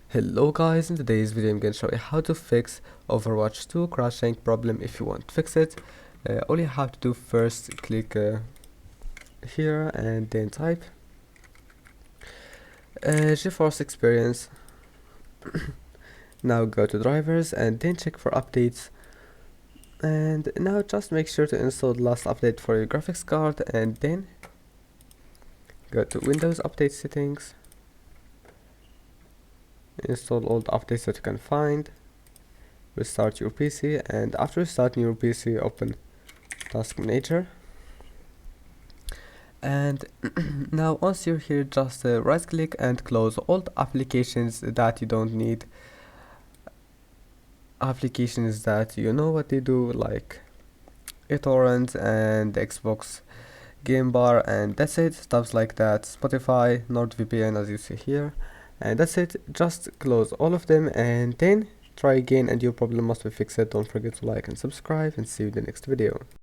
Hello guys, in today's video I'm going to show you how to fix Overwatch 2 crashing problem. If you want to fix it, all you have to do first click here and then type GeForce Experience. Now go to drivers and then check for updates, and now just make sure to install the last update for your graphics card, and then go to Windows Update Settings, install all the updates that you can find, restart your PC, and after restarting your PC open Task Manager. And now once you're here, just right click and close all the applications that you don't need, applications that you know what they do, like eTorrent and Xbox Game Bar, and that's it. Stuff like that, Spotify, NordVPN as you see here, and that's it. Just close all of them and then try again and your problem must be fixed. Don't forget to like and subscribe, and see you in the next video.